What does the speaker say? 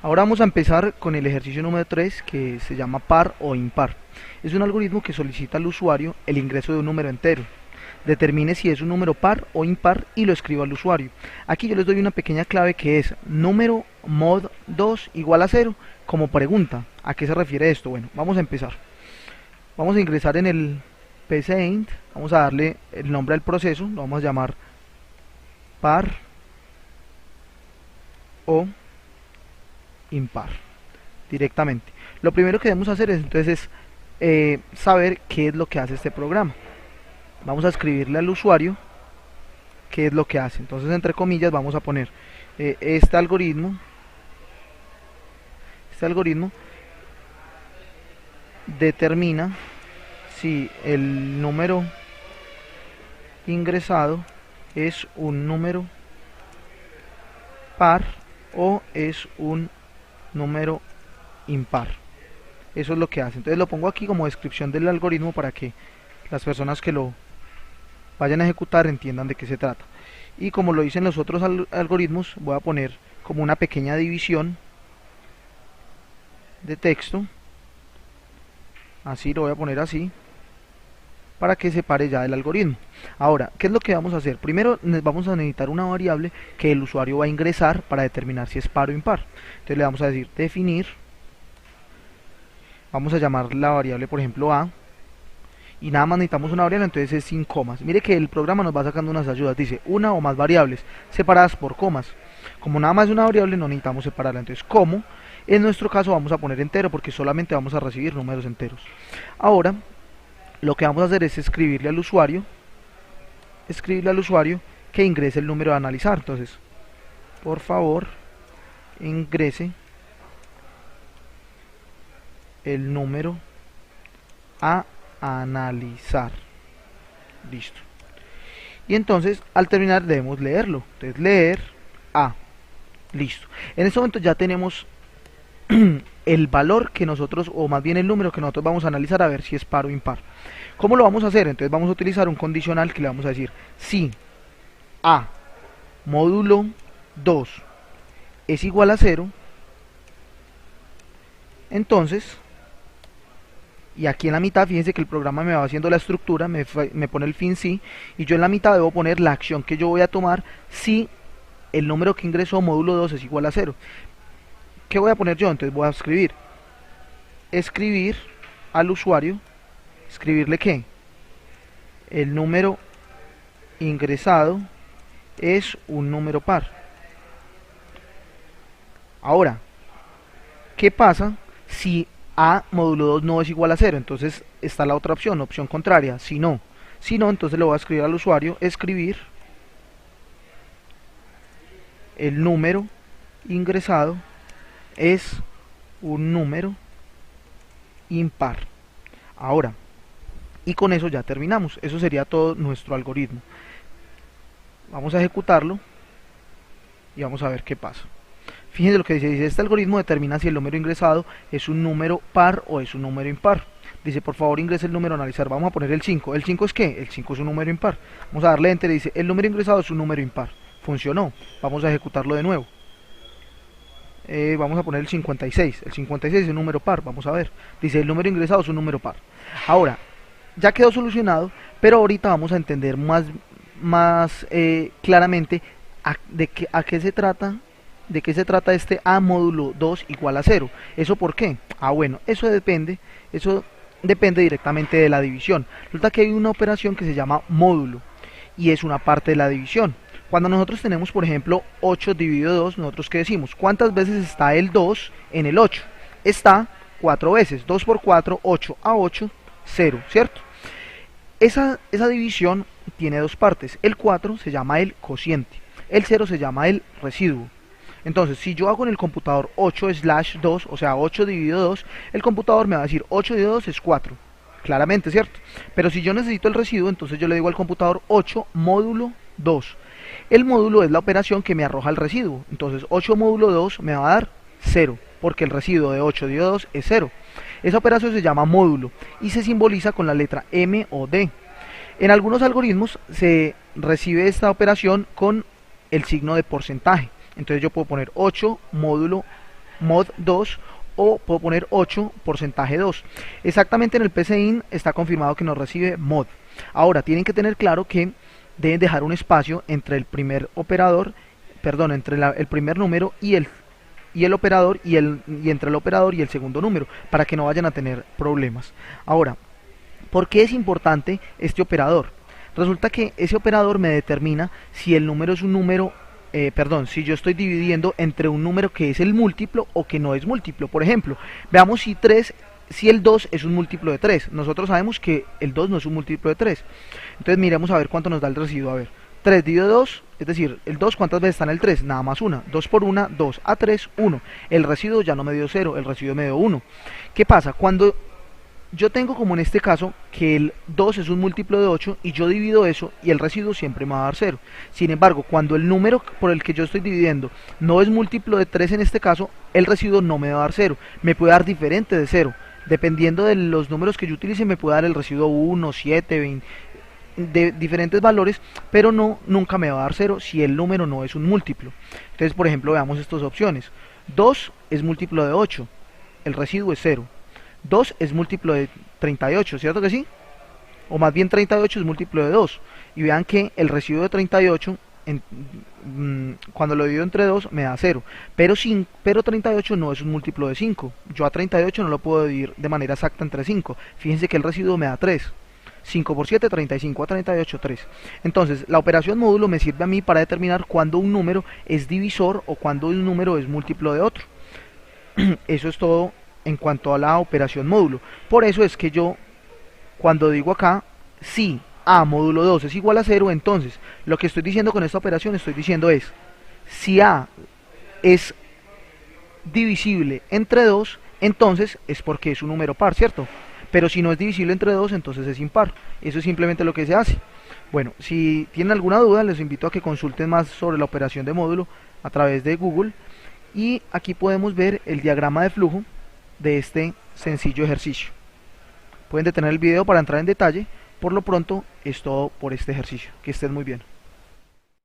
Ahora vamos a empezar con el ejercicio número 3, que se llama par o impar. Es un algoritmo que solicita al usuario el ingreso de un número entero. Determine si es un número par o impar y lo escriba al usuario. Aquí yo les doy una pequeña clave que es número mod 2 igual a 0 como pregunta. ¿A qué se refiere esto? Bueno, vamos a empezar. Vamos a ingresar en el pcint, vamos a darle el nombre al proceso, lo vamos a llamar par o impar directamente. Lo primero que debemos hacer es entonces saber qué es lo que hace este programa. Vamos a escribirle al usuario qué es lo que hace. Entonces, entre comillas, vamos a poner este algoritmo determina si el número ingresado es un número par o es un número impar. Eso es lo que hace. Entonces lo pongo aquí como descripción del algoritmo para que las personas que lo vayan a ejecutar entiendan de qué se trata. Y como lo dicen los otros algoritmos, voy a poner como una pequeña división de texto. Así lo voy a poner así, para que se pare ya el algoritmo. Ahora, ¿qué es lo que vamos a hacer? Primero vamos a necesitar una variable que el usuario va a ingresar para determinar si es par o impar. Entonces le vamos a decir definir, vamos a llamar la variable por ejemplo a, y nada más necesitamos una variable, entonces es sin comas. Mire que el programa nos va sacando unas ayudas, dice una o más variables separadas por comas. Como nada más es una variable no necesitamos separarla, entonces como, en nuestro caso vamos a poner entero porque solamente vamos a recibir números enteros. Ahora lo que vamos a hacer es escribirle al usuario que ingrese el número a analizar. Entonces, por favor, ingrese el número a analizar. Listo. Y entonces, al terminar, debemos leerlo. Entonces, leer a. Listo. En este momento ya tenemos el valor que nosotros, o más bien el número que nosotros vamos a analizar a ver si es par o impar. ¿Cómo lo vamos a hacer? Entonces vamos a utilizar un condicional que le vamos a decir si a módulo 2 es igual a 0, entonces, y aquí en la mitad, fíjense que el programa me va haciendo la estructura, me pone el fin sí, y yo en la mitad debo poner la acción que yo voy a tomar si el número que ingresó módulo 2 es igual a 0. ¿Qué voy a poner yo? Entonces voy a escribir al usuario, escribirle que el número ingresado es un número par. Ahora, ¿qué pasa si a módulo 2 no es igual a 0? Entonces está la otra opción, opción contraria, si no, entonces le voy a escribir al usuario, escribir el número ingresado es un número impar. Ahora, y con eso ya terminamos. Eso sería todo nuestro algoritmo. Vamos a ejecutarlo y vamos a ver qué pasa. Fíjense lo que dice, este algoritmo determina si el número ingresado es un número par o es un número impar. Dice, por favor ingrese el número a analizar. Vamos a poner el 5. ¿El 5 es qué? El 5 es un número impar. Vamos a darle enter y dice, el número ingresado es un número impar. Funcionó. Vamos a ejecutarlo de nuevo. Vamos a poner el 56. El 56 es un número par. Vamos a ver. Dice, el número ingresado es un número par. Ahora, ya quedó solucionado, pero ahorita vamos a entender más claramente a qué se trata, de qué se trata este a módulo 2 igual a 0. ¿Eso por qué? Bueno, eso depende directamente de la división. Resulta que hay una operación que se llama módulo y es una parte de la división. Cuando nosotros tenemos, por ejemplo, 8 dividido 2, nosotros ¿qué decimos? ¿Cuántas veces está el 2 en el 8? Está 4 veces. 2 por 4, 8 a 8, 0, ¿cierto? Esa división tiene dos partes. El 4 se llama el cociente, el 0 se llama el residuo. Entonces, si yo hago en el computador 8/2, o sea 8 dividido 2, el computador me va a decir 8 dividido 2 es 4, claramente, ¿cierto? Pero si yo necesito el residuo, entonces yo le digo al computador 8 módulo 2. El módulo es la operación que me arroja el residuo. Entonces 8 módulo 2 me va a dar 0, porque el residuo de 8 dividido 2 es 0. Esa operación se llama módulo y se simboliza con la letra M o D. En algunos algoritmos se recibe esta operación con el signo de porcentaje. Entonces yo puedo poner 8 módulo mod 2 o puedo poner 8 porcentaje 2. Exactamente en el PCIN está confirmado que nos recibe mod. Ahora tienen que tener claro que deben dejar un espacio entre el primer operador, perdón, entre el primer número y el operador y entre el operador y el segundo número, para que no vayan a tener problemas. Ahora, ¿por qué es importante este operador? Resulta que ese operador me determina si el número es un número, si yo estoy dividiendo entre un número que es el múltiplo o que no es múltiplo. Por ejemplo, veamos si el 2 es un múltiplo de 3. Nosotros sabemos que el 2 no es un múltiplo de 3. Entonces miremos a ver cuánto nos da el residuo. A ver, 3 dividido 2, es decir, el 2, ¿cuántas veces está en el 3? Nada más una. 2 por 1, 2. A 3, 1. El residuo ya no me dio 0, el residuo me dio 1. ¿Qué pasa? Cuando yo tengo, como en este caso, que el 2 es un múltiplo de 8 y yo divido eso y el residuo siempre me va a dar 0. Sin embargo, cuando el número por el que yo estoy dividiendo no es múltiplo de 3 en este caso, el residuo no me va a dar 0. Me puede dar diferente de 0. Dependiendo de los números que yo utilice, me puede dar el residuo 1, 7, 20, de diferentes valores, pero nunca me va a dar 0 si el número no es un múltiplo. Entonces, por ejemplo, veamos estas opciones. 2 es múltiplo de 8, el residuo es 0. 2 es múltiplo de 38, ¿cierto que sí? O más bien 38 es múltiplo de 2. Y vean que el residuo de 38, cuando lo divido entre 2, me da 0. Pero 38 no es un múltiplo de 5. Yo a 38 no lo puedo dividir de manera exacta entre 5. Fíjense que el residuo me da 3. 5 por 7, 35, a 38, 3. Entonces, la operación módulo me sirve a mí para determinar cuándo un número es divisor o cuándo un número es múltiplo de otro. Eso es todo en cuanto a la operación módulo. Por eso es que yo, cuando digo acá, si A módulo 2 es igual a 0, entonces lo que estoy diciendo con esta operación, estoy diciendo es, si A es divisible entre 2, entonces es porque es un número par, ¿cierto? Pero si no es divisible entre 2, entonces es impar. Eso es simplemente lo que se hace. Bueno, si tienen alguna duda, les invito a que consulten más sobre la operación de módulo a través de Google. Y aquí podemos ver el diagrama de flujo de este sencillo ejercicio. Pueden detener el video para entrar en detalle. Por lo pronto es todo por este ejercicio. Que estén muy bien.